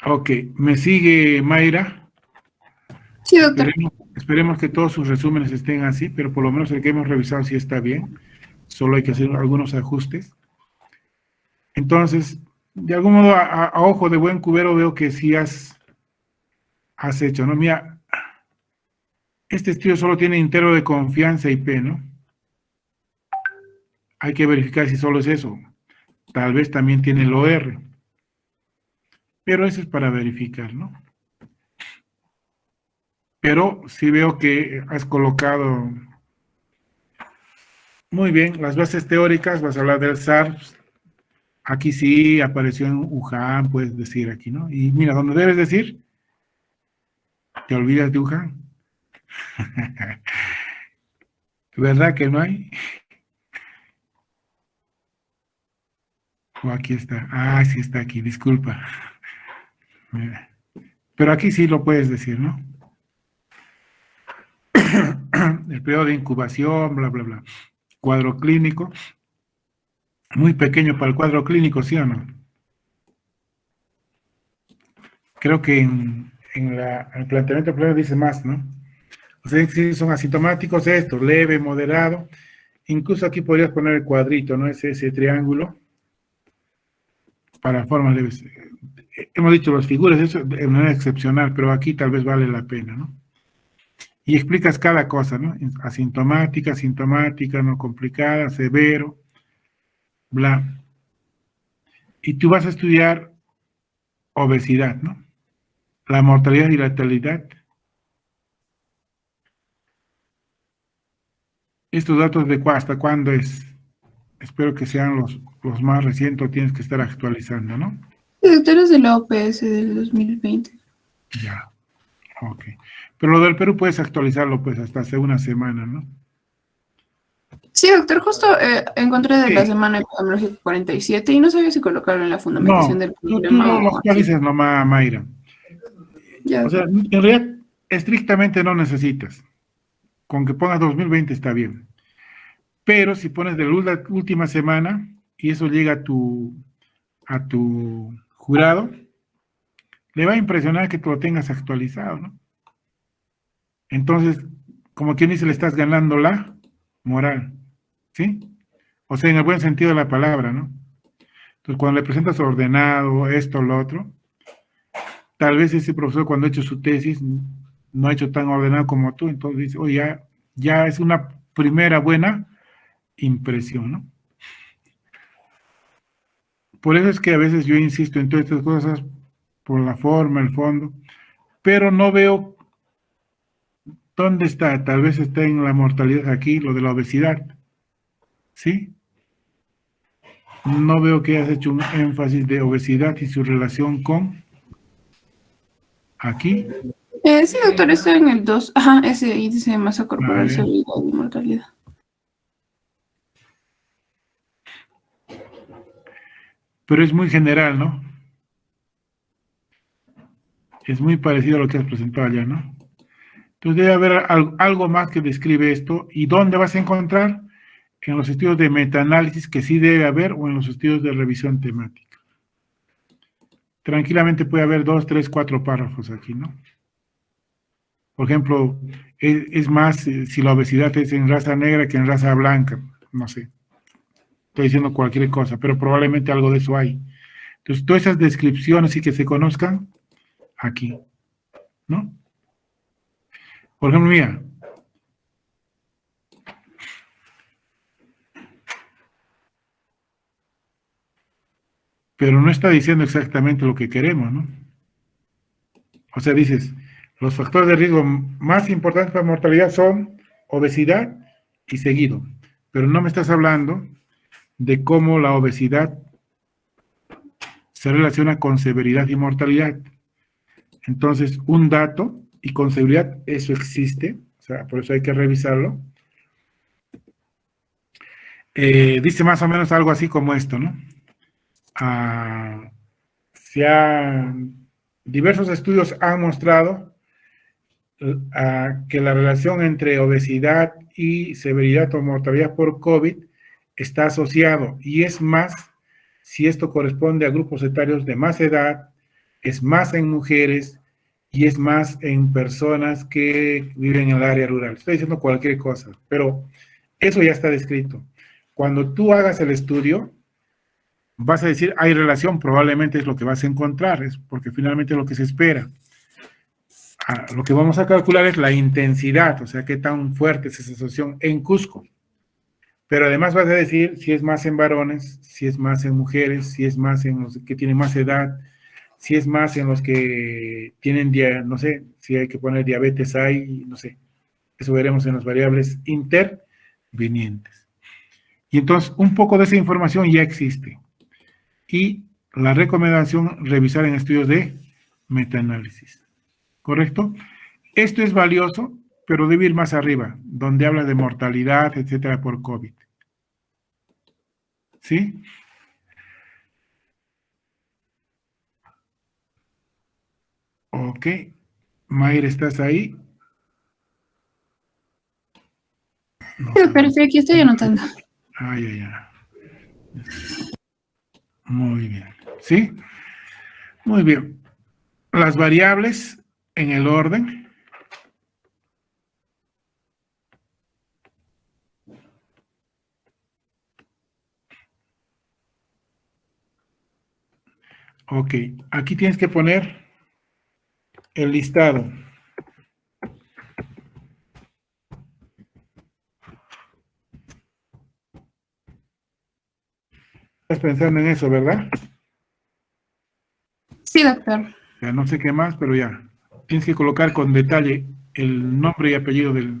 Ok, ¿me sigue Mayra? Sí, doctor. Esperemos que todos sus resúmenes estén así, pero por lo menos el que hemos revisado sí está bien. Solo hay que hacer algunos ajustes. Entonces, de algún modo, a ojo de buen cubero veo que sí has hecho, ¿no? Mira, este estudio solo tiene intervalo de confianza IP, ¿no? Hay que verificar si solo es eso. Tal vez también tiene el OR. Pero eso es para verificar, ¿no? Pero sí veo que has colocado muy bien las bases teóricas, vas a hablar del SARS. Aquí sí apareció en Wuhan, puedes decir aquí, ¿no? Y mira, donde debes decir, te olvidas de Wuhan. ¿Verdad que no hay? O aquí está. Ah, sí está aquí, disculpa. Mira. Pero aquí sí lo puedes decir, ¿no? El periodo de incubación, bla, bla, bla. Cuadro clínico. Muy pequeño para el cuadro clínico, ¿sí o no? Creo que en el planteamiento del problema dice más, ¿no? O sea, si son asintomáticos estos, leve, moderado. Incluso aquí podrías poner el cuadrito, ¿no? Ese triángulo para formas leves. Hemos dicho las figuras, eso de manera excepcional, pero aquí tal vez vale la pena, ¿no? Y explicas cada cosa, ¿no? Asintomática, sintomática, no complicada, severo, bla. Y tú vas a estudiar obesidad, ¿no? La mortalidad y la letalidad. Estos datos de hasta cuándo es. Espero que sean los más recientes, tienes que estar actualizando, ¿no? Sí, doctor, es de la OPS del 2020. Ya, ok. Pero lo del Perú puedes actualizarlo pues hasta hace una semana, ¿no? Sí, doctor, justo encontré de la Sí. semana epidemiológica 47 y no sabía si colocarlo en la fundamentación No, del tú problema lo o aquí. actualices nomás, Mayra. Ya, O sea, en realidad, estrictamente no necesitas. Con que pongas 2020 está bien. Pero si pones de la última semana y eso llega a tu jurado, le va a impresionar que tú lo tengas actualizado, ¿no? Entonces, como quien dice, le estás ganando la moral, ¿sí? O sea, en el buen sentido de la palabra, ¿no? Entonces, cuando le presentas ordenado, esto, lo otro, tal vez ese profesor cuando ha hecho su tesis no ha hecho tan ordenado como tú, entonces dice, oye, ya es una primera buena impresión, ¿no? Por eso es que a veces yo insisto en todas estas cosas, por la forma, el fondo, pero no veo dónde está, tal vez está en la mortalidad aquí, lo de la obesidad, ¿sí? No veo que hayas hecho un énfasis de obesidad y su relación con aquí. Sí, doctor, estoy en el 2. Ajá, ese índice de masa A corporal, ver, seguridad y mortalidad. pero es muy general, ¿no? Es muy parecido a lo que has presentado allá, ¿no? Entonces debe haber algo más que describe esto. ¿Y dónde vas a encontrar? En los estudios de metaanálisis que sí debe haber o en los estudios de revisión temática. Tranquilamente puede haber 2, 3, 4 párrafos aquí, ¿no? Por ejemplo, es más si la obesidad es en raza negra que en raza blanca, no sé. Estoy diciendo cualquier cosa, pero probablemente algo de eso hay. Entonces, todas esas descripciones y que se conozcan aquí, ¿no? Por ejemplo, mira, pero no está diciendo exactamente lo que queremos, ¿no? O sea, dices, los factores de riesgo más importantes para mortalidad son obesidad y seguido, pero no me estás hablando de cómo la obesidad se relaciona con severidad y mortalidad. Entonces, un dato y con seguridad, eso existe, o sea, por eso hay que revisarlo. Dice más o menos algo así como esto, ¿no? Diversos estudios han mostrado que la relación entre obesidad y severidad o mortalidad por COVID está asociado, y es más si esto corresponde a grupos etarios de más edad, es más en mujeres y es más en personas que viven en el área rural. Estoy diciendo cualquier cosa, pero eso ya está descrito. Cuando tú hagas el estudio, vas a decir, hay relación, probablemente es lo que vas a encontrar, es porque finalmente es lo que se espera. Lo que vamos a calcular es la intensidad, o sea, qué tan fuerte es esa asociación en Cusco. Pero además vas a decir si es más en varones, si es más en mujeres, si es más en los que tienen más edad, si es más en los que tienen, no sé, si hay que poner diabetes ahí, no sé. Eso veremos en las variables intervinientes. Y entonces, un poco de esa información ya existe. Y la recomendación, revisar en estudios de metaanálisis. ¿Correcto? Esto es valioso, pero debe ir más arriba, donde habla de mortalidad, etcétera, por COVID. ¿Sí? Ok. Mayra, ¿estás ahí? No, Sí, doctor, sí, aquí estoy anotando. ay, ay, ay. Muy bien. ¿Sí? Muy bien. Las variables en el orden. Ok. Aquí tienes que poner el listado. Estás pensando en eso, ¿verdad? Sí, doctor. Ya no sé qué más, pero ya. Tienes que colocar con detalle el nombre y apellido del...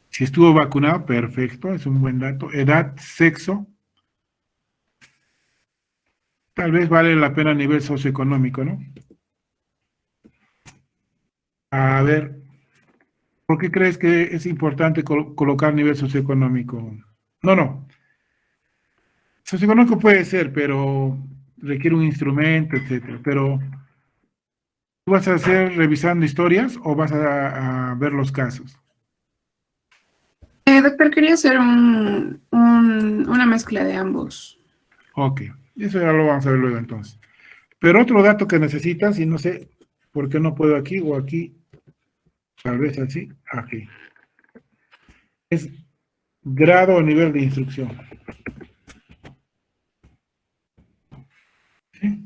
Si estuvo vacunado, perfecto, es un buen dato. Edad, sexo. Tal vez vale la pena a nivel socioeconómico, ¿no? A ver, ¿por qué crees que es importante colocar nivel socioeconómico? No, no. Socioeconómico puede ser, pero requiere un instrumento, etcétera. Pero, ¿tú vas a hacer revisando historias o vas a ver los casos? Doctor, quería hacer una mezcla de ambos. Ok, eso ya lo vamos a ver luego entonces. Pero otro dato que necesitas, y no sé por qué no puedo aquí o aquí, tal vez así, aquí, es grado o nivel de instrucción. ¿Sí?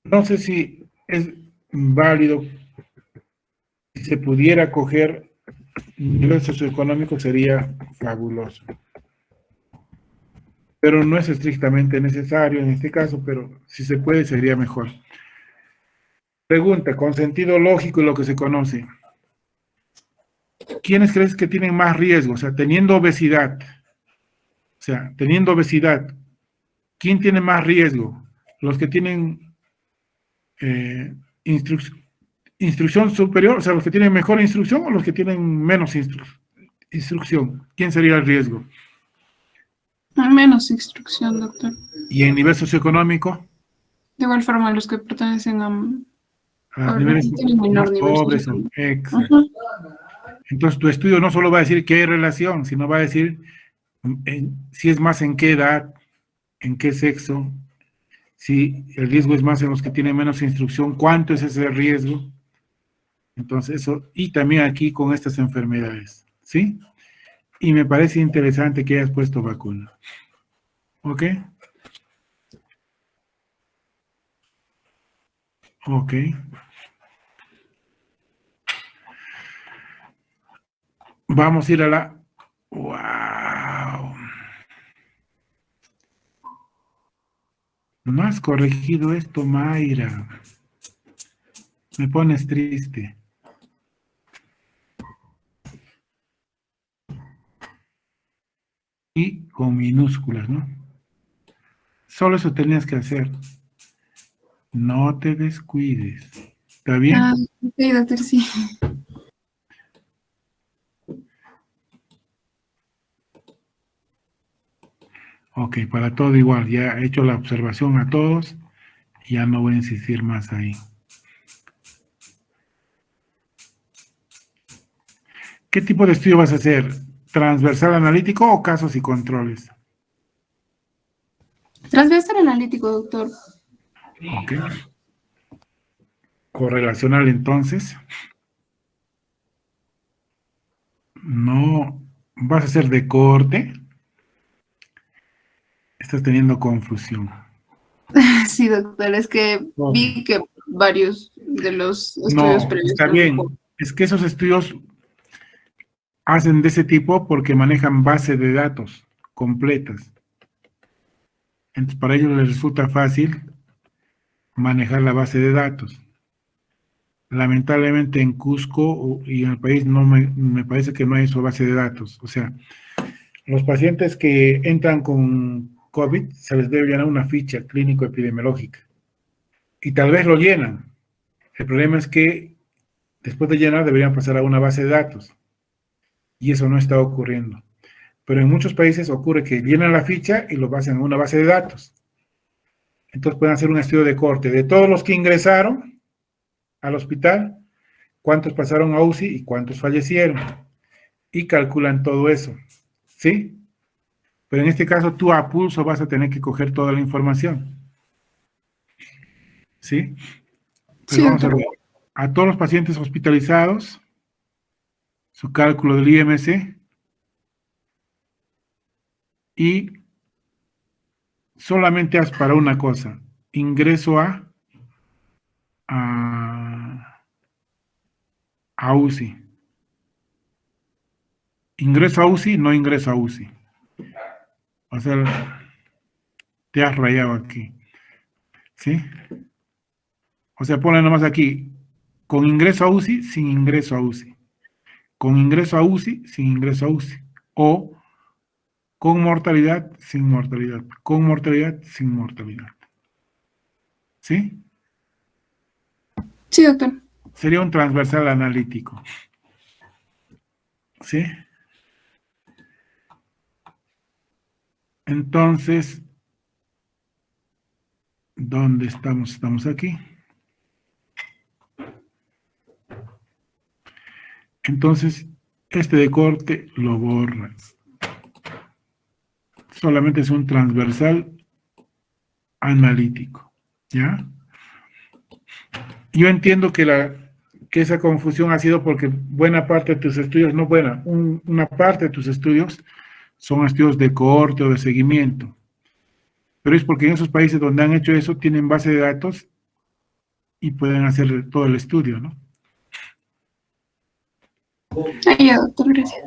No sé si es válido, si se pudiera coger nivel socioeconómico sería fabuloso. Pero no es estrictamente necesario en este caso, pero si se puede sería mejor. Pregunta, con sentido lógico y lo que se conoce. ¿Quiénes crees que tienen más riesgo? O sea, teniendo obesidad, ¿quién tiene más riesgo? ¿Los que tienen instrucción superior, o sea, los que tienen mejor instrucción o los que tienen menos instrucción? ¿Quién sería el riesgo? Menos instrucción, doctor. ¿Y en nivel socioeconómico? De igual forma, los que pertenecen a A los niveles que tienen más menor nivel pobres. socioeconómico. Exacto. Ujú. Entonces, tu estudio no solo va a decir que hay relación, sino va a decir si es más en qué edad, en qué sexo, si el riesgo es más en los que tienen menos instrucción, cuánto es ese riesgo. Entonces, eso, y también aquí con estas enfermedades, ¿sí? Y me parece interesante que hayas puesto vacuna. ¿Ok? Ok. Vamos a ir a la... ¡Wow! No has corregido esto, Mayra. Me pones triste. Y con minúsculas, ¿no? Solo eso tenías que hacer. No te descuides. ¿Está bien? Ah, sí, doctor, sí. Ok, para todo igual. Ya he hecho la observación a todos. Ya no voy a insistir más ahí. ¿Qué tipo de estudio vas a hacer? ¿Transversal analítico o casos y controles? Transversal analítico, doctor. Ok. Correlacional, entonces. No vas a hacer de corte. Estás teniendo confusión. Sí, doctor, es que Ok. vi que varios de los estudios No, previos está eran de corte. bien. Es que esos estudios hacen de ese tipo porque manejan bases de datos completas. Entonces, para ellos les resulta fácil manejar la base de datos. Lamentablemente en Cusco y en el país no me parece que no hay su base de datos. O sea, los pacientes que entran con COVID se les debe llenar una ficha clínico-epidemiológica. Y tal vez lo llenan. El problema es que después de llenar deberían pasar a una base de datos. Y eso no está ocurriendo. Pero en muchos países ocurre que llenan la ficha y lo pasan a una base de datos. Entonces pueden hacer un estudio de corte de todos los que ingresaron al hospital, cuántos pasaron a UCI y cuántos fallecieron. Y calculan todo eso. ¿Sí? Pero en este caso tú a pulso vas a tener que coger toda la información. ¿Sí? Pues Sí, vamos a doctor. ver. A todos los pacientes hospitalizados, su cálculo del IMC y solamente haz para una cosa, ingreso a UCI. Ingreso a UCI, no ingreso a UCI. O sea, te has rayado aquí. ¿Sí? O sea, ponle nomás aquí, con ingreso a UCI, sin ingreso a UCI. Con ingreso a UCI, sin ingreso a UCI. O con mortalidad, sin mortalidad. Con mortalidad, sin mortalidad. ¿Sí? Sí, doctor. Sería un transversal analítico. ¿Sí? Entonces, ¿dónde estamos? Estamos aquí. Entonces, este de corte lo borras. Solamente es un transversal analítico. ¿Ya? Yo entiendo que esa confusión ha sido porque buena parte de tus estudios, no buena, una parte de tus estudios son estudios de cohorte o de seguimiento. Pero es porque en esos países donde han hecho eso tienen base de datos y pueden hacer todo el estudio, ¿no? Ah, ya, doctor, gracias.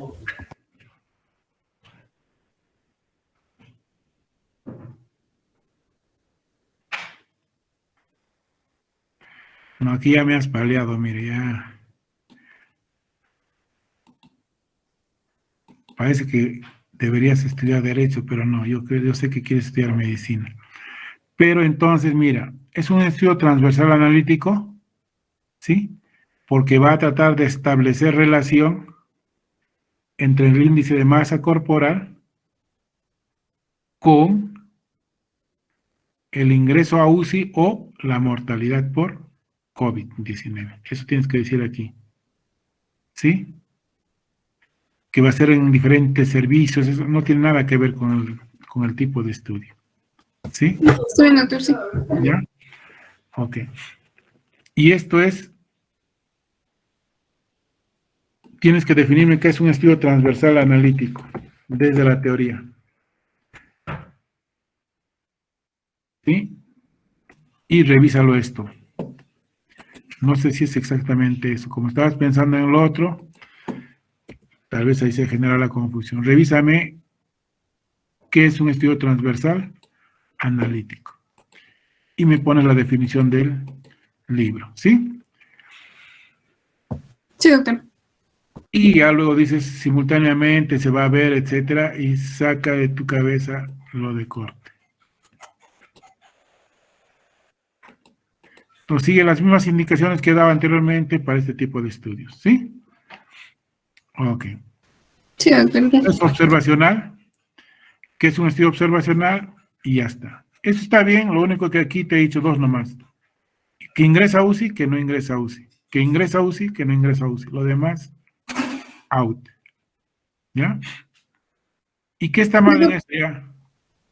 No, aquí ya me has paleado, mire, ya. Parece que deberías estudiar Derecho, pero no, yo sé que quieres estudiar Medicina. Pero entonces, mira, es un estudio transversal analítico, ¿sí? Porque va a tratar de establecer relación entre el índice de masa corporal con el ingreso a UCI o la mortalidad por COVID-19. Eso tienes que decir aquí, ¿sí? Que va a ser en diferentes servicios, eso no tiene nada que ver con el tipo de estudio, ¿sí? Está bien, doctor, sí. ¿Ya? Ok. Y esto es, tienes que definirme qué es un estudio transversal analítico desde la teoría, ¿sí? Y revísalo esto. No sé si es exactamente eso. Como estabas pensando en lo otro, tal vez ahí se genera la confusión. Revísame qué es un estudio transversal analítico. Y me pones la definición del libro, ¿sí? Sí, doctor. Y ya luego dices simultáneamente se va a ver, etcétera, y saca de tu cabeza lo de corte. Entonces sigue las mismas indicaciones que daba anteriormente para este tipo de estudios, ¿sí? Ok. Sí, doctor, gracias. Es observacional, que es un estudio observacional, y ya está. Eso está bien, lo único que aquí te he dicho dos nomás. Que ingresa a UCI, que no ingresa a UCI. Que ingresa a UCI, que no ingresa a UCI. Lo demás, out. ¿Ya? ¿Y qué está mal en esto ya?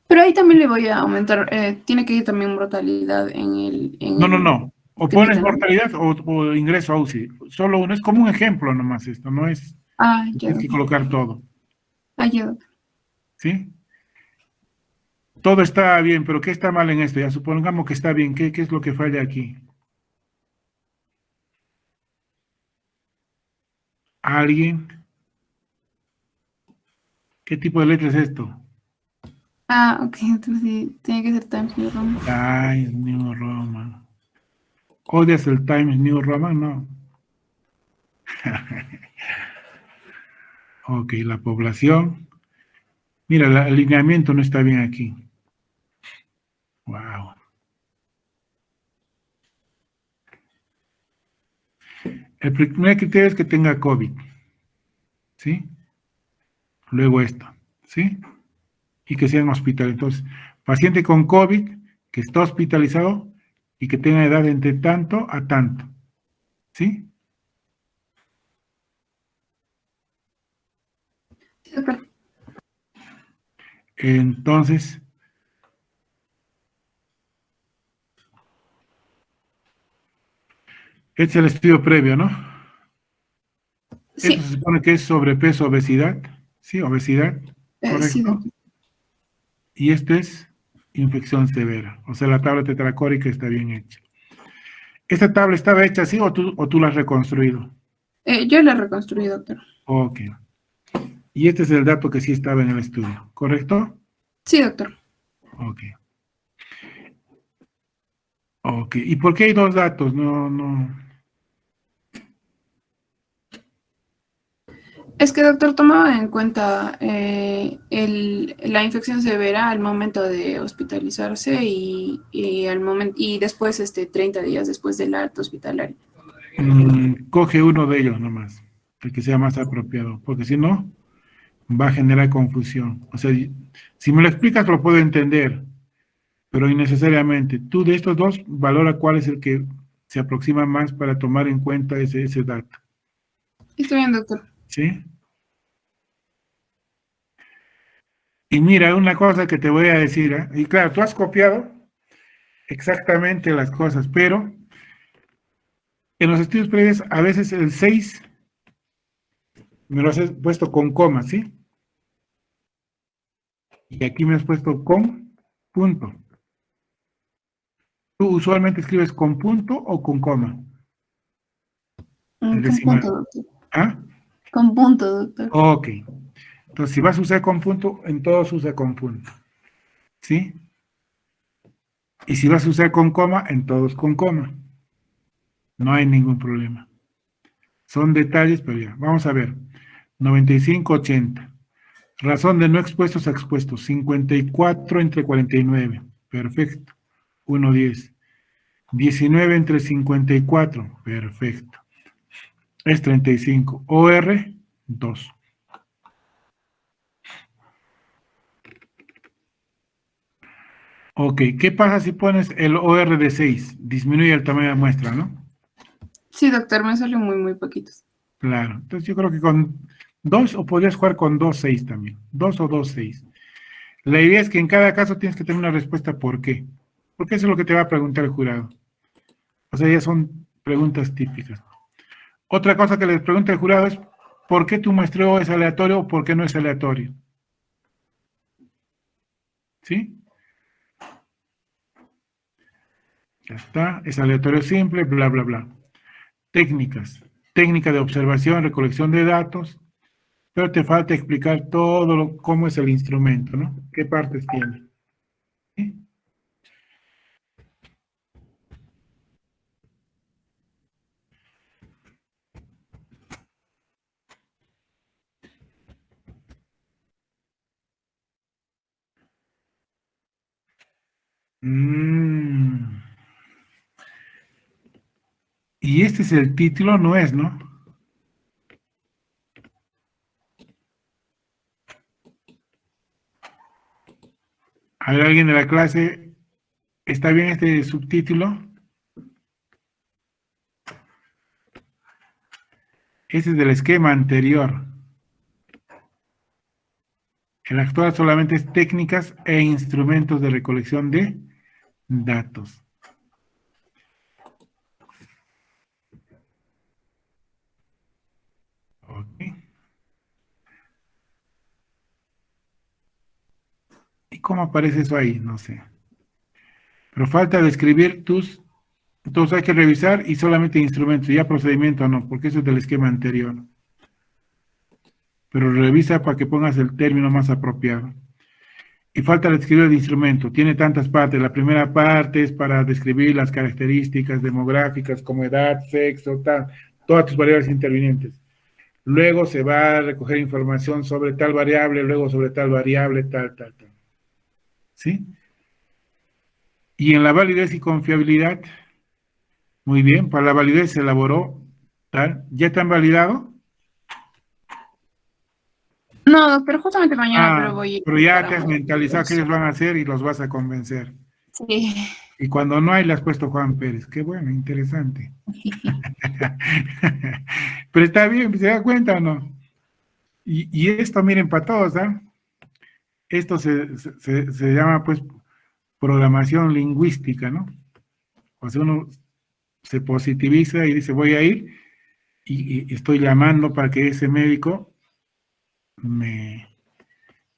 Pero ahí también le voy a aumentar, tiene que ir también mortalidad en No, no, el no. O pones temita, ¿no? mortalidad o ingreso a UCI. Solo uno. Es como un ejemplo nomás esto. No es, Ah, ya, tienes que doctor. colocar todo. Ah, ya, doctor. ¿Sí? Todo está bien, pero ¿qué está mal en esto? Ya supongamos que está bien. ¿Qué es lo que falla aquí? ¿Alguien? ¿Qué tipo de letra es esto? Ah, ok, entonces sí, tiene que ser Times New Roman. Times New Roman. ¿Odias el Times New Roman? No. Ok, la población. Mira, el alineamiento no está bien aquí. Wow. El primer criterio es que tenga COVID. ¿Sí? Luego esto. ¿Sí? Y que sea en hospital. Entonces, paciente con COVID que está hospitalizado y que tenga edad entre tanto a tanto. ¿Sí? Sí, doctor. Entonces, este es el estudio previo, ¿no? Esto Sí, se supone que es sobrepeso, obesidad. ¿Sí? Obesidad. sí, Correcto. doctor. Y este es infección severa. O sea, la tabla tetracórica está bien hecha. ¿Esta tabla estaba hecha así o tú la has reconstruido? Yo la reconstruí, doctor. Ok. Y este es el dato que sí estaba en el estudio, ¿correcto? Sí, doctor. Ok. Ok. ¿Y por qué hay dos datos? No, no. Es que, doctor, tomaba en cuenta la infección severa al momento de hospitalizarse y al momento, y después 30 días después del alta hospitalario. Coge uno de ellos nomás, el que sea más apropiado, porque si no, va a generar confusión. O sea, si me lo explicas, lo puedo entender, pero innecesariamente. Tú de estos dos, valora cuál es el que se aproxima más para tomar en cuenta ese dato. Estoy bien, doctor. ¿Sí? Y mira, una cosa que te voy a decir, ¿eh? Y claro, tú has copiado exactamente las cosas, pero en los estudios previos a veces el 6 me lo has puesto con coma, ¿sí? Y aquí me has puesto con punto. ¿Tú usualmente escribes con punto o con coma? El Con punto, decimal. doctor. ¿Ah? Con punto, doctor. Ok. Entonces, si vas a usar con punto, en todos usa con punto. ¿Sí? Y si vas a usar con coma, en todos con coma. No hay ningún problema. Son detalles, pero ya. Vamos a ver. 95-80. Razón de no expuestos a expuestos. 54 entre 49. Perfecto. 1-10. 19 entre 54. Perfecto. Es 35. OR, 2. Ok, ¿qué pasa si pones el OR de 6? Disminuye el tamaño de la muestra, ¿no? Sí, doctor, me salen muy, muy poquitos. Claro. Entonces yo creo que con 2 o podrías jugar con 2-6 también. 2 o 2-6. La idea es que en cada caso tienes que tener una respuesta ¿por qué? Porque eso es lo que te va a preguntar el jurado. O sea, ya son preguntas típicas. Otra cosa que les pregunta el jurado es ¿por qué tu muestreo es aleatorio o por qué no es aleatorio? ¿Sí? Ya está. Es aleatorio simple, bla, bla, bla. Técnicas. Técnica de observación, recolección de datos, pero te falta explicar todo cómo es el instrumento, ¿no? ¿Qué partes tiene? ¿Sí? Mm. Y este es el título, no es, ¿no? A ver, alguien de la clase, ¿está bien este subtítulo? Este es del esquema anterior. El actual solamente es técnicas e instrumentos de recolección de datos. Ok. ¿Y cómo aparece eso ahí? No sé. Pero falta describir tus... Entonces hay que revisar y solamente instrumentos, ya procedimiento no, porque eso es del esquema anterior. Pero revisa para que pongas el término más apropiado. Y falta describir el instrumento. Tiene tantas partes. La primera parte es para describir las características demográficas como edad, sexo, tal, todas tus variables intervinientes. Luego se va a recoger información sobre tal variable, luego sobre tal variable, tal. ¿Sí? Y en la validez y confiabilidad, muy bien, para la validez se elaboró tal. ¿Ya están validado? No, doctor, justamente mañana, pero Ah, voy pero ya te para has mentalizado que eso. ellos van a hacer y los vas a convencer. Sí. Y cuando no hay, le has puesto Juan Pérez. Qué bueno, interesante. Pero está bien, ¿se da cuenta o no? Y esto, miren, para todos, ¿ah? Esto se llama, pues, programación lingüística, ¿no? O sea, uno se positiviza y dice, voy a ir y estoy llamando para que ese médico me...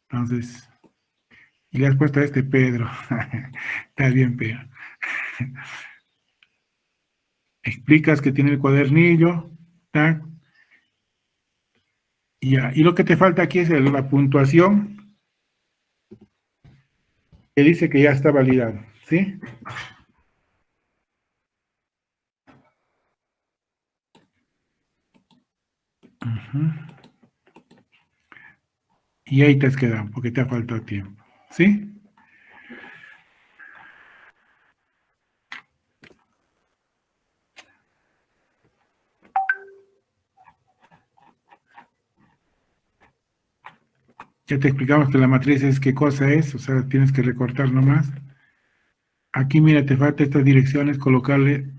Entonces, y le has puesto a este Pedro. Está bien, Pedro. Explicas que tiene el cuadernillo, ¿tá? Y ya. Y lo que te falta aquí es la puntuación que dice que ya está validado, ¿sí? Ujú. Y ahí te has quedado, porque te ha faltado tiempo, ¿sí? Ya te explicamos que la matriz es qué cosa es, o sea, tienes que recortar nomás. Aquí, mira, te falta estas direcciones, colocarle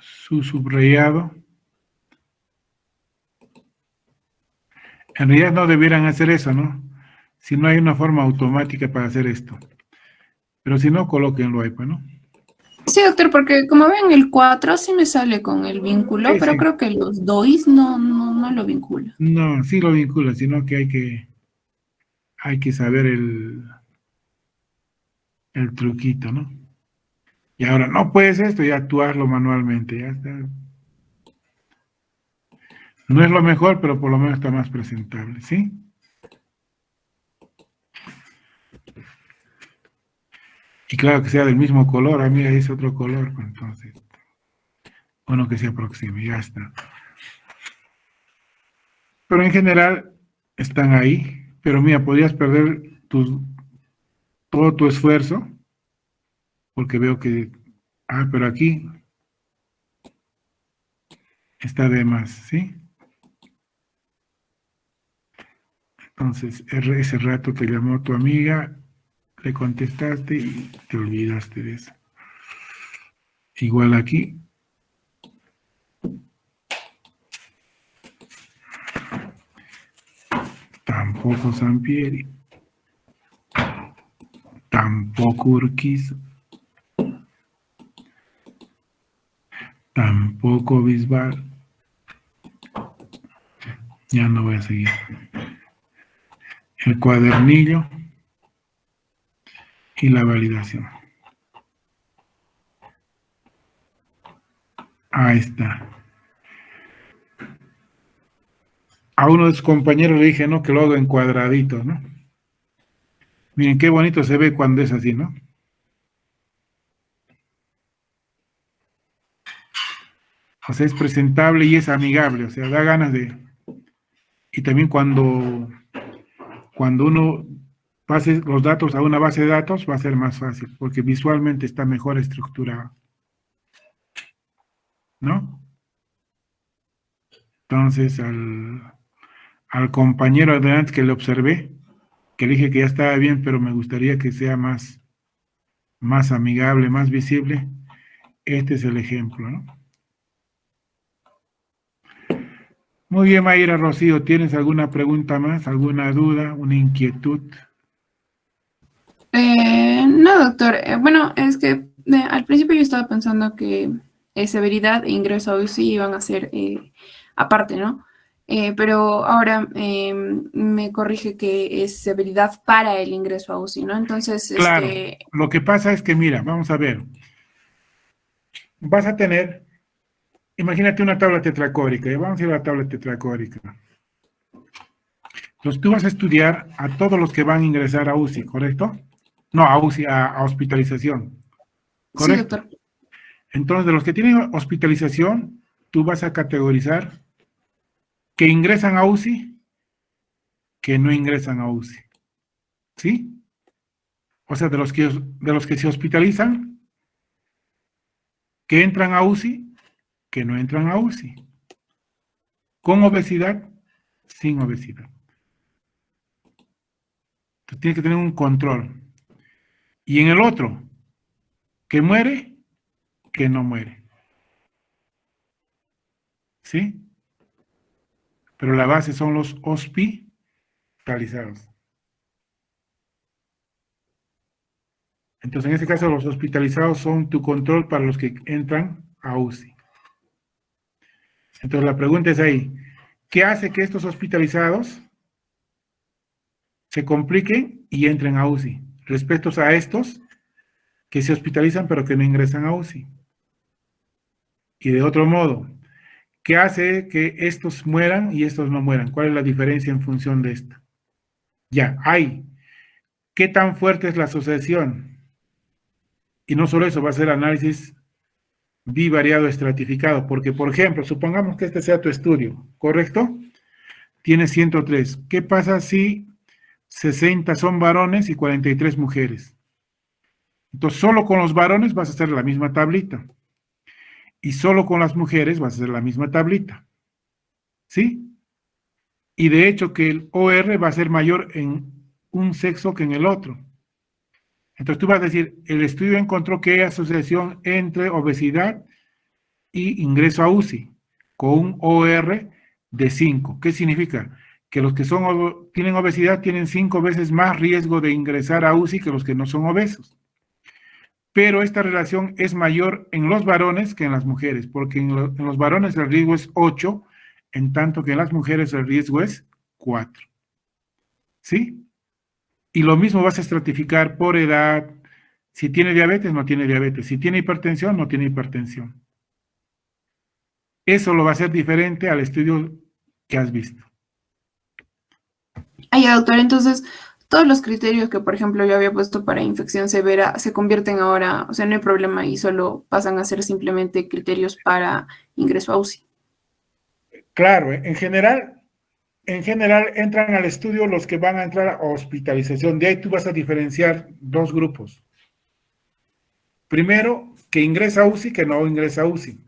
su subrayado. En realidad no debieran hacer eso, ¿no? Si no hay una forma automática para hacer esto. Pero si no, colóquenlo ahí, pues, ¿no? Sí, doctor, porque como ven, el 4 sí me sale con el vínculo, Sí, pero sí. creo que los DOIs no lo vincula. No, sí lo vincula, sino que hay que saber el truquito, ¿no? Y ahora, no puedes esto y actuarlo manualmente, ya está. No es lo mejor, pero por lo menos está más presentable, ¿sí? Y claro que sea del mismo color, a mí es otro color, pues entonces, uno que se aproxime, ya está. Pero en general están ahí, pero mira, podrías perder todo tu esfuerzo, porque veo que, pero aquí está de más, ¿sí? Entonces, ese rato te llamó tu amiga, le contestaste y te olvidaste de eso. Igual aquí, tampoco Sampieri, tampoco Urquiza, tampoco Bisbal. Ya no voy a seguir. El cuadernillo y la validación. Ahí está. A uno de sus compañeros le dije, no, que lo haga en cuadraditos, ¿no? Miren qué bonito se ve cuando es así, ¿no? O sea, es presentable y es amigable, o sea, da ganas de... Y también cuando uno pase los datos a una base de datos va a ser más fácil, porque visualmente está mejor estructurado, ¿no? Entonces, al compañero de antes que le observé, que le dije que ya estaba bien, pero me gustaría que sea más amigable, más visible, este es el ejemplo, ¿no? Muy bien, Mayra Rocío, ¿tienes alguna pregunta más, alguna duda, una inquietud? No, doctor. Bueno, es que al principio yo estaba pensando que severidad e ingreso a UCI iban a ser aparte, ¿no? Pero ahora me corrige que es severidad para el ingreso a UCI, ¿no? Entonces, Claro, lo que pasa es que, mira, vamos a ver, vas a tener, imagínate una tabla tetracórica, y vamos a ir a la tabla tetracórica. Entonces tú vas a estudiar a todos los que van a ingresar a UCI, ¿correcto? No, a UCI, a hospitalización, sí, ¿correcto? doctor. Entonces, de los que tienen hospitalización, tú vas a categorizar que ingresan a UCI, que no ingresan a UCI, ¿sí? O sea, de los que se hospitalizan, que entran a UCI, que no entran a UCI, con obesidad, sin obesidad. Entonces, tienes que tener un control. Y en el otro, que muere, que no muere, ¿sí? Pero la base son los hospitalizados. Entonces, en este caso, los hospitalizados son tu control para los que entran a UCI. Entonces, la pregunta es ahí, ¿qué hace que estos hospitalizados se compliquen y entren a UCI respecto a estos que se hospitalizan pero que no ingresan a UCI? Y de otro modo, ¿qué hace que estos mueran y estos no mueran? ¿Cuál es la diferencia en función de esto? Ya, hay. ¿Qué tan fuerte es la asociación? Y no solo eso, va a ser análisis bivariado estratificado, porque, por ejemplo, supongamos que este sea tu estudio, ¿correcto? Tienes 103. ¿Qué pasa si 60 son varones y 43 mujeres? Entonces, solo con los varones vas a hacer la misma tablita. Y solo con las mujeres vas a hacer la misma tablita. ¿Sí? Y de hecho que el OR va a ser mayor en un sexo que en el otro. Entonces tú vas a decir, el estudio encontró que hay asociación entre obesidad y ingreso a UCI con un OR de 5. ¿Qué significa? Que los que tienen obesidad tienen 5 veces más riesgo de ingresar a UCI que los que no son obesos. Pero esta relación es mayor en los varones que en las mujeres, porque en los varones el riesgo es 8, en tanto que en las mujeres el riesgo es 4. ¿Sí? Y lo mismo vas a estratificar por edad, si tiene diabetes, no tiene diabetes, si tiene hipertensión, no tiene hipertensión. Eso lo va a hacer diferente al estudio que has visto. Ah, ya, doctor. Entonces, todos los criterios que, por ejemplo, yo había puesto para infección severa se convierten ahora, o sea, no hay problema y solo pasan a ser simplemente criterios para ingreso a UCI. Claro, en general entran al estudio los que van a entrar a hospitalización. De ahí tú vas a diferenciar dos grupos. Primero, que ingresa a UCI, que no ingresa a UCI.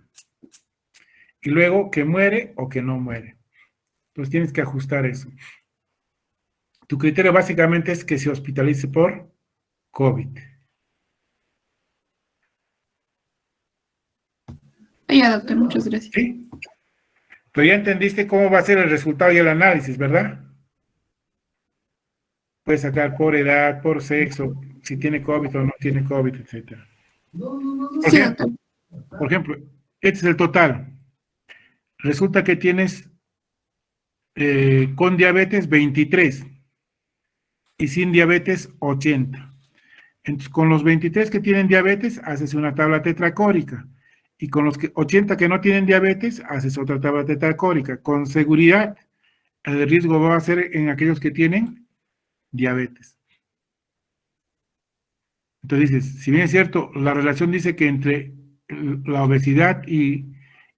Y luego, que muere o que no muere. Entonces tienes que ajustar eso. Tu criterio básicamente es que se hospitalice por COVID. Ah, ya, doctor, muchas gracias. ¿Sí? Pero ya entendiste cómo va a ser el resultado y el análisis, ¿verdad? Puedes sacar por edad, por sexo, si tiene COVID o no tiene COVID, etc. Por Sí, ejemplo, doctor. por ejemplo, este es el total. Resulta que tienes con diabetes 23 y sin diabetes 80. Entonces, con los 23 que tienen diabetes, haces una tabla tetracórica. Y con los 80 que no tienen diabetes, haces otra tabla tetracórica. Con seguridad, el riesgo va a ser en aquellos que tienen diabetes. Entonces dices, si bien es cierto, la relación dice que entre la obesidad y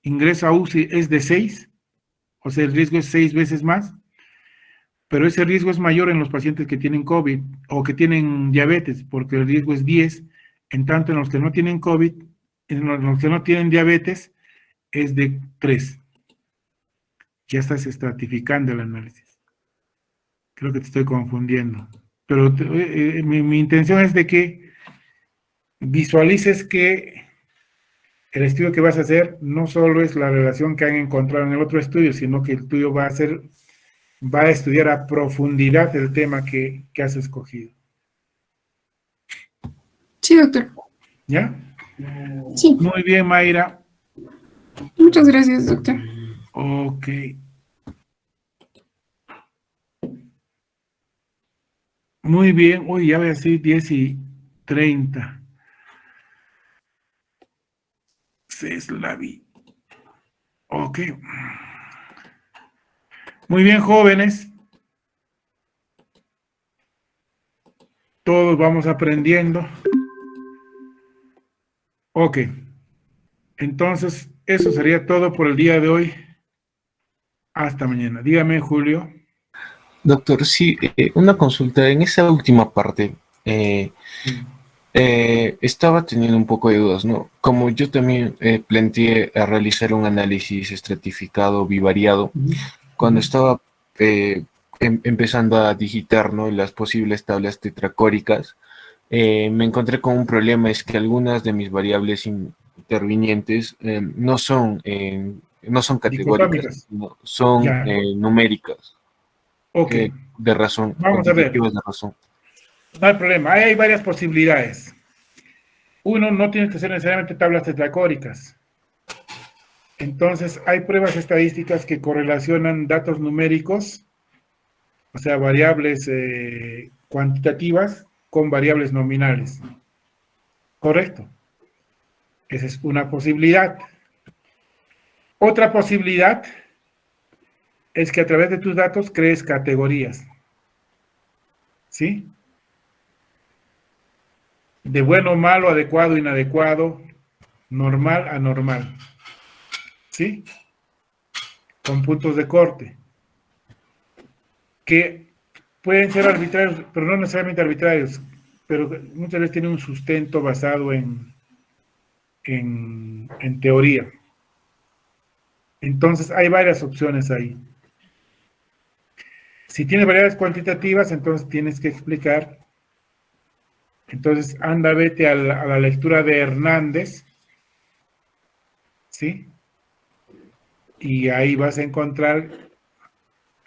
ingreso a UCI es de 6, o sea, el riesgo es 6 veces más, pero ese riesgo es mayor en los pacientes que tienen COVID o que tienen diabetes, porque el riesgo es 10, en tanto en los que no tienen COVID, en los que no tienen diabetes, es de 3. Ya estás estratificando el análisis. Creo que te estoy confundiendo. Pero mi intención es de que visualices que el estudio que vas a hacer no solo es la relación que han encontrado en el otro estudio, sino que el tuyo va a estudiar a profundidad el tema que has escogido. Sí, doctor. ¿Ya? Sí. Muy bien, Mayra. Muchas gracias, doctor. Ok. Muy bien. Uy, ya voy a decir 10:30. Ceslavi. Ok. Muy bien, jóvenes. Todos vamos aprendiendo. Ok. Entonces, eso sería todo por el día de hoy. Hasta mañana. Dígame, Julio. Doctor, sí, una consulta. En esa última parte, eh, estaba teniendo un poco de dudas, ¿no? Como yo también planteé a realizar un análisis estratificado bivariado, cuando estaba empezando a digitar, ¿no?, las posibles tablas tetracóricas, me encontré con un problema, es que algunas de mis variables intervinientes no son categóricas, Dicotómicas. sino son Ya. numéricas, Ok. de razón, Vamos a ver. cuantitativas de razón. No hay problema. Ahí hay varias posibilidades. Uno, no tiene que ser necesariamente tablas tetracóricas. Entonces, hay pruebas estadísticas que correlacionan datos numéricos, o sea, variables cuantitativas con variables nominales. Correcto. Esa es una posibilidad. Otra posibilidad es que a través de tus datos crees categorías. ¿Sí? De bueno, malo, adecuado, inadecuado, normal, anormal. ¿Sí? Con puntos de corte. Que pueden ser arbitrarios, pero no necesariamente arbitrarios, pero muchas veces tienen un sustento basado en teoría. Entonces, hay varias opciones ahí. Si tienes variables cuantitativas, entonces tienes que explicar. Entonces, anda, vete a la lectura de Hernández, ¿sí? Y ahí vas a encontrar,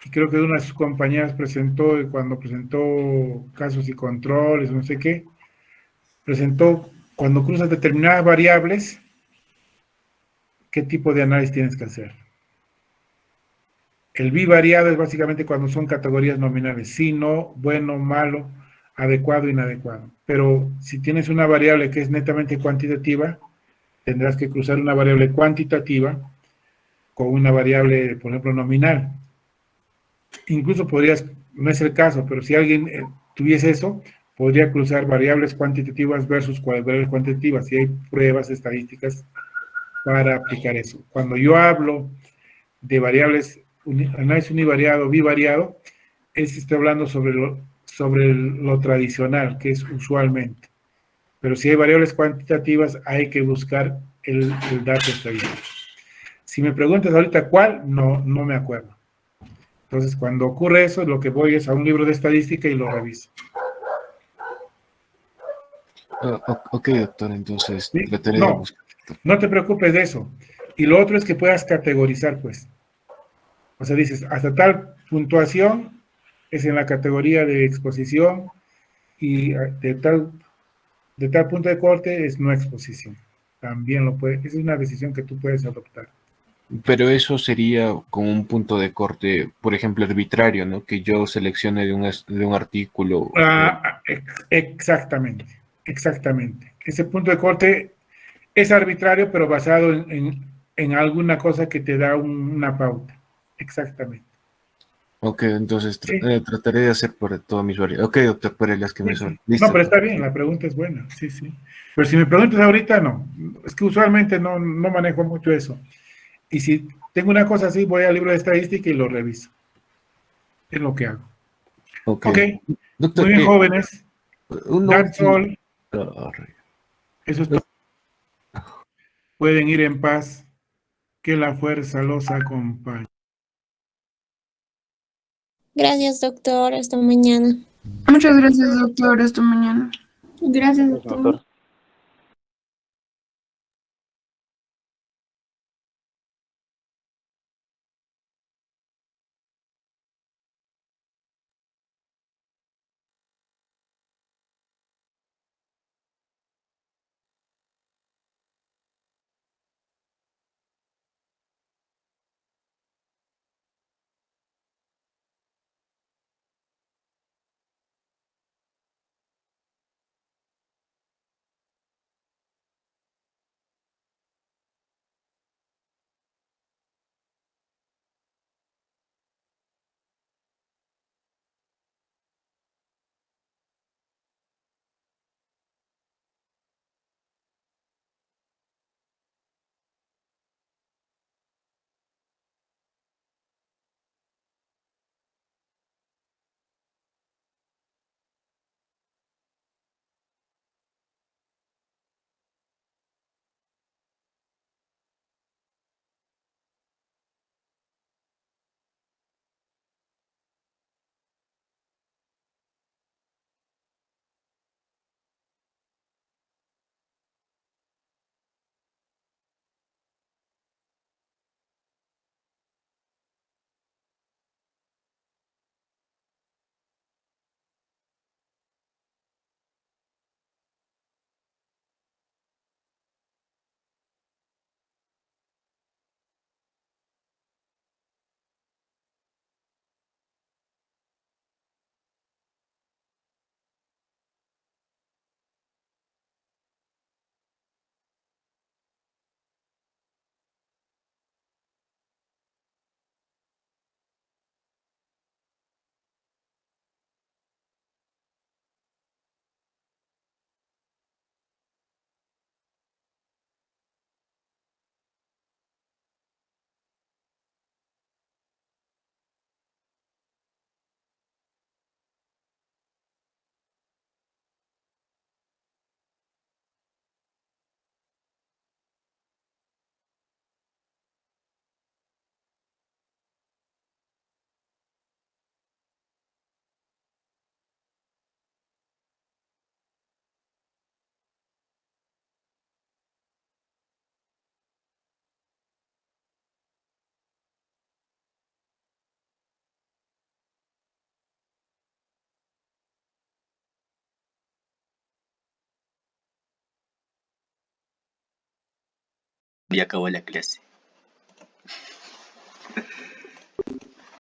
y creo que una de sus compañeras presentó, cuando presentó casos y controles, no sé qué, presentó cuando cruzas determinadas variables, qué tipo de análisis tienes que hacer. El bivariado es básicamente cuando son categorías nominales, sí, no, bueno, malo, adecuado, inadecuado. Pero si tienes una variable que es netamente cuantitativa, tendrás que cruzar una variable cuantitativa con una variable, por ejemplo, nominal. Incluso podrías, no es el caso, pero si alguien tuviese eso, podría cruzar variables cuantitativas versus variables cuantitativas, y hay pruebas estadísticas para aplicar eso. Cuando yo hablo de variables, análisis univariado, bivariado, estoy hablando sobre lo tradicional, que es usualmente. Pero si hay variables cuantitativas, hay que buscar el dato estadístico. Si me preguntas ahorita cuál, no me acuerdo. Entonces, cuando ocurre eso, lo que voy es a un libro de estadística y lo reviso. Ok, doctor, entonces ¿Sí? trataré de No, buscar. no te preocupes de eso. Y lo otro es que puedas categorizar, pues. O sea, dices, hasta tal puntuación es en la categoría de exposición y de tal punto de corte es no exposición. También lo puedes, es una decisión que tú puedes adoptar. Pero eso sería con un punto de corte, por ejemplo, arbitrario, ¿no? Que yo seleccione de un artículo. Exactamente, exactamente. Ese punto de corte es arbitrario, pero basado en alguna cosa que te da una pauta. Exactamente. Ok, entonces Sí, trataré de hacer por todas mis variables. Ok, doctor, por las que sí, me son. sí. No, Listo. pero está bien, la pregunta es buena, sí, sí. Pero si me preguntas ahorita, no. Es que usualmente no manejo mucho eso. Y si tengo una cosa así, voy al libro de estadística y lo reviso. Es lo que hago. Ok. Ok, muy Doctor, bien, jóvenes. una That's última. all. Eso es todo. Pueden ir en paz. Que la fuerza los acompañe. Gracias, doctor. Hasta mañana. Muchas gracias, doctor. Hasta mañana. Gracias, doctor. Ya acabó la clase.